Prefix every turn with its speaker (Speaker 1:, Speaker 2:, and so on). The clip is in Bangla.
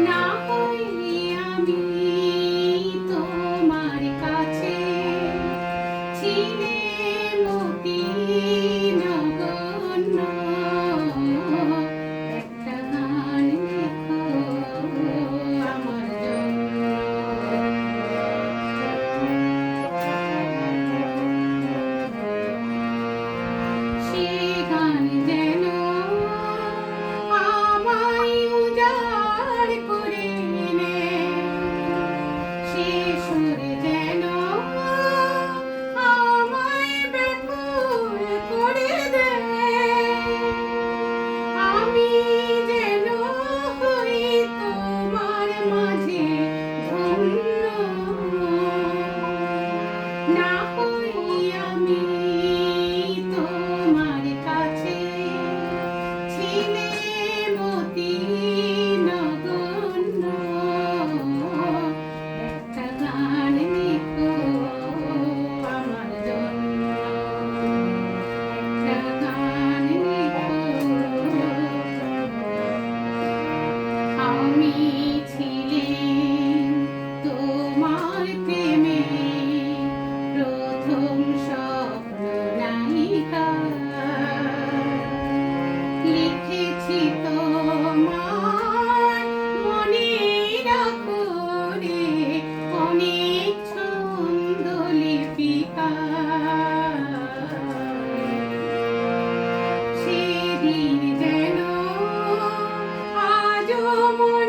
Speaker 1: না হই আমি তোমার কাছে ছিলে মতি নগণ্য একটা গান লেখো আমার জন্য সে গান যেন আমায় উজাড় করে নেয় সে সুর যেন আমায় ব্যাকুল করে দেয় আমি যেন হই তোমার মাঝে ধন্য না হই আমি তোমার কাছে ছিলে মতি নগণ্য একটা গান লেখো আমার জন্য একটা গান লেখো আমি ছিলাম তোমার প্রেমে প্রথম স্বপ্ন নায়িকা লিখেছি তোমার মনের আখরে অনেক ছন্দ লিপিকা সেদিন যেন আজও মনে